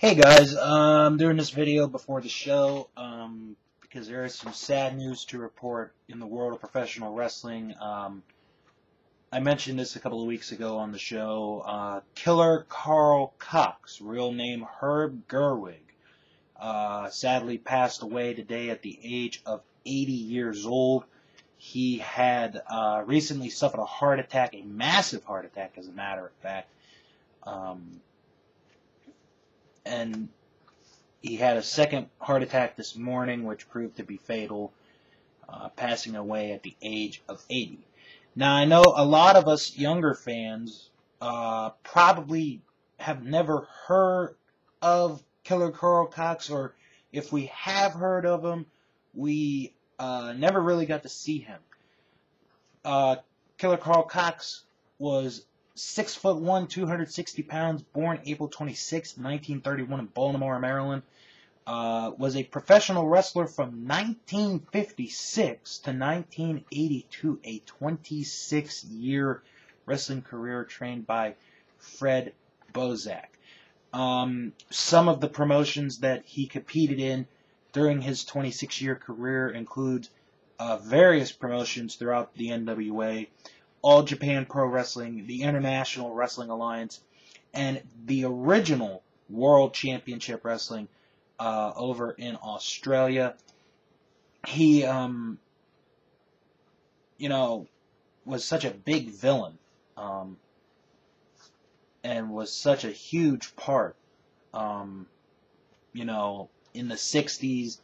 Hey guys, I'm doing this video before the show because there is some sad news to report in the world of professional wrestling. I mentioned this a couple of weeks ago on the show. Killer Karl Kox, real name Herb Gerwig, sadly passed away today at the age of 80 years old. He had recently suffered a heart attack, a massive heart attack as a matter of fact. And he had a second heart attack this morning, which proved to be fatal, passing away at the age of 80. Now, I know a lot of us younger fans probably have never heard of Killer Karl Kox, or if we have heard of him, we never really got to see him. Killer Karl Kox was 6'1", 260 pounds, born April 26, 1931 in Baltimore, Maryland. Was a professional wrestler from 1956 to 1982, a 26-year wrestling career trained by Fred Bozak. Some of the promotions that he competed in during his 26-year career include various promotions throughout the NWA, All Japan Pro Wrestling, the International Wrestling Alliance, and the original World Championship Wrestling over in Australia. He, was such a big villain and was such a huge part, in the 60s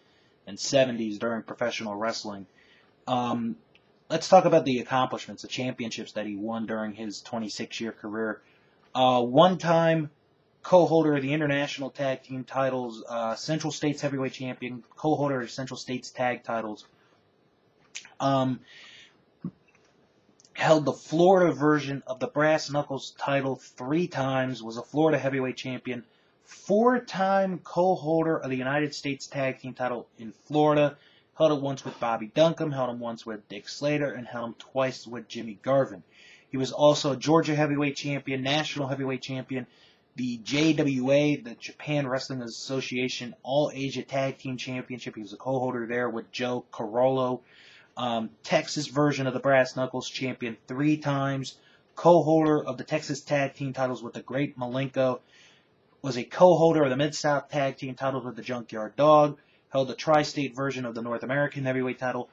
and 70s during professional wrestling. Let's talk about the accomplishments, the championships that he won during his 26-year career. One-time co-holder of the International Tag Team titles, Central States Heavyweight Champion, co-holder of Central States Tag titles. Held the Florida version of the Brass Knuckles title 3 times, was a Florida Heavyweight Champion, 4-time co-holder of the United States Tag Team title in Florida. Held it once with Bobby Duncombe, held him once with Dick Slater, and held him twice with Jimmy Garvin. He was also a Georgia Heavyweight Champion, National Heavyweight Champion, the JWA, the Japan Wrestling Association All-Asia Tag Team Championship. He was a co-holder there with Joe Carollo. Texas version of the Brass Knuckles champion 3 times. Co-holder of the Texas Tag Team titles with the Great Malenko. Was a co-holder of the Mid-South Tag Team titles with the Junkyard Dog. Held the Tri-State version of the North American Heavyweight title,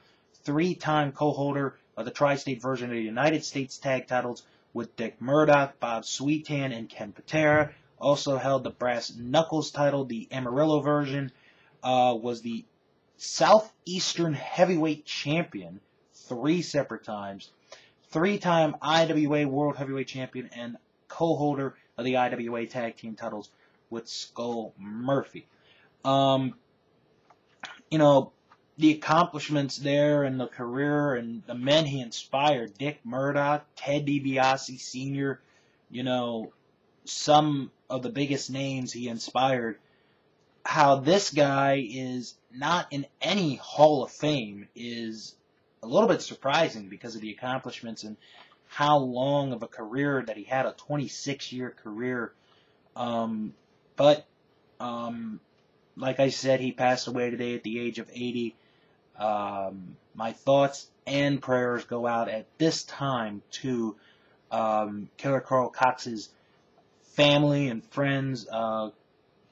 3-time co-holder of the Tri-State version of the United States Tag titles with Dick Murdoch, Bob Sweetan, and Ken Patera. Also held the Brass Knuckles title, the Amarillo version, was the Southeastern Heavyweight Champion 3 separate times, 3-time IWA World Heavyweight Champion, and co-holder of the IWA Tag Team titles with Skull Murphy. The accomplishments there and the career and the men he inspired, Dick Murdoch, Ted DiBiase Sr., some of the biggest names he inspired. How this guy is not in any Hall of Fame is a little bit surprising because of the accomplishments and how long of a career that he had, a 26-year career. Like I said, he passed away today at the age of 80. My thoughts and prayers go out at this time to Killer Karl Kox's family and friends to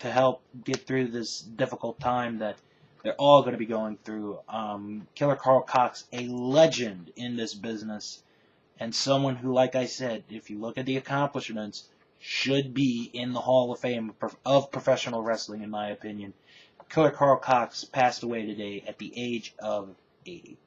help get through this difficult time that they're all going to be going through. Killer Karl Kox, a legend in this business, and someone who, like I said, if you look at the accomplishments, should be in the Hall of Fame of professional wrestling, in my opinion. Killer Karl Kox passed away today at the age of 80.